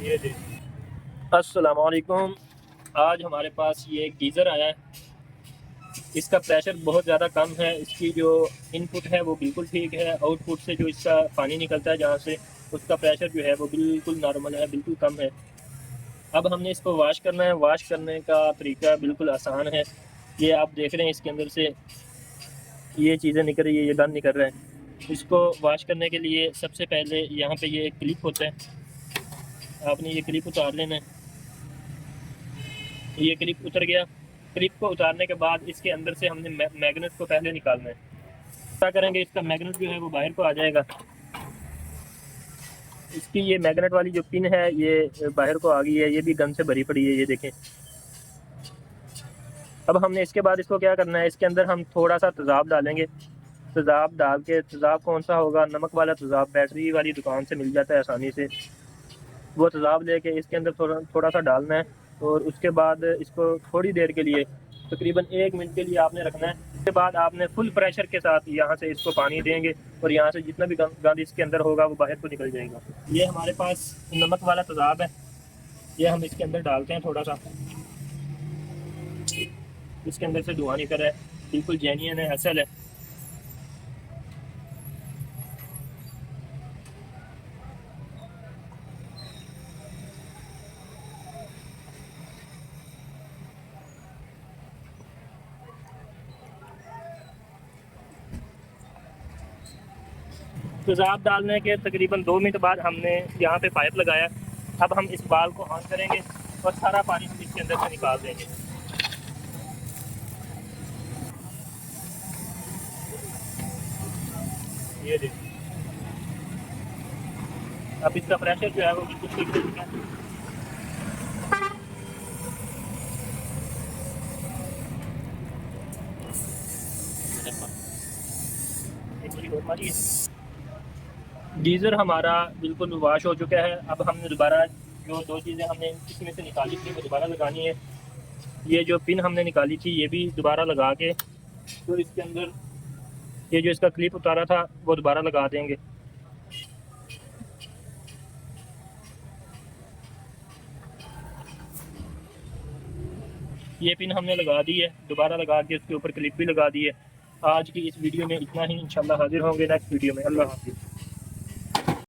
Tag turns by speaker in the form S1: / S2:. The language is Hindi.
S1: अस्सलाम वालेकुम। आज हमारे पास ये गीज़र आया है। इसका प्रेशर बहुत ज़्यादा कम है। इसकी जो इनपुट है वो बिल्कुल ठीक है। आउटपुट से जो इसका पानी निकलता है जहाँ से, उसका प्रेशर जो है वो बिल्कुल नॉर्मल है, बिल्कुल कम है। अब हमने इसको वॉश करना है। वॉश करने का तरीका बिल्कुल आसान है। ये आप देख रहे हैं इसके अंदर से ये चीज़ें निकल रही है, ये गंद निकल रहा है। इसको वॉश करने के लिए सबसे पहले यहाँ पे ये एक क्लिप होता है, आपने ये क्लिप उतार लेना है। ये क्लिप उतर गया। क्लिप को उतारने के बाद इसके अंदर से हमने मैग्नेट को पहले निकालना है। क्या करेंगे, इसका मैग्नेट जो है वो बाहर को आ जाएगा। इसकी ये मैग्नेट वाली जो पिन है ये बाहर को आ गई है, ये भी गन से भरी पड़ी है, ये देखें। अब हमने इसके बाद इसको क्या करना है, इसके अंदर हम थोड़ा सा तेज़ाब डालेंगे। तेज़ाब डाल के, तेज़ाब कौन सा होगा, नमक वाला तेज़ाब बैटरी वाली दुकान से मिल जाता है आसानी से। वो तेज़ाब लेके इसके अंदर थोड़ा थोड़ा सा डालना है और उसके बाद इसको थोड़ी देर के लिए, तकरीबन 1 मिनट के लिए आपने रखना है। उसके बाद आपने फुल प्रेशर के साथ यहाँ से इसको पानी देंगे और यहाँ से जितना भी गंद इसके अंदर होगा वो बाहर को निकल जाएगा। ये हमारे पास नमक वाला तेज़ाब है, ये हम इसके अंदर डालते हैं थोड़ा सा। इसके अंदर से धुआं निकल रहा है, बिल्कुल जेन्युइन है, असल है। तेज़ाब डालने के तकरीबन 2 मिनट बाद हमने यहाँ पे पाइप लगाया। अब हम इस बाल को ऑन करेंगे और सारा पानी हम इसके अंदर से निकाल देंगे। ये देखिए, अब इसका प्रेशर जो है वो बिल्कुल ठीक हो चुका है। गीज़र हमारा बिल्कुल वॉश हो चुका है। अब हमने दोबारा जो 2 चीज़ें हमने इसमें से निकाली थी वो दोबारा लगानी है। ये जो पिन हमने निकाली थी ये भी दोबारा लगा के, तो इसके अंदर ये जो इसका क्लिप उतारा था वो दोबारा लगा देंगे। ये पिन हमने लगा दी है, दोबारा लगा के उसके ऊपर क्लिप भी लगा दी है। आज की इस वीडियो में इतना ही। इंशाल्लाह हाजिर होंगे नेक्स्ट वीडियो में। अल्लाह हाफिज़।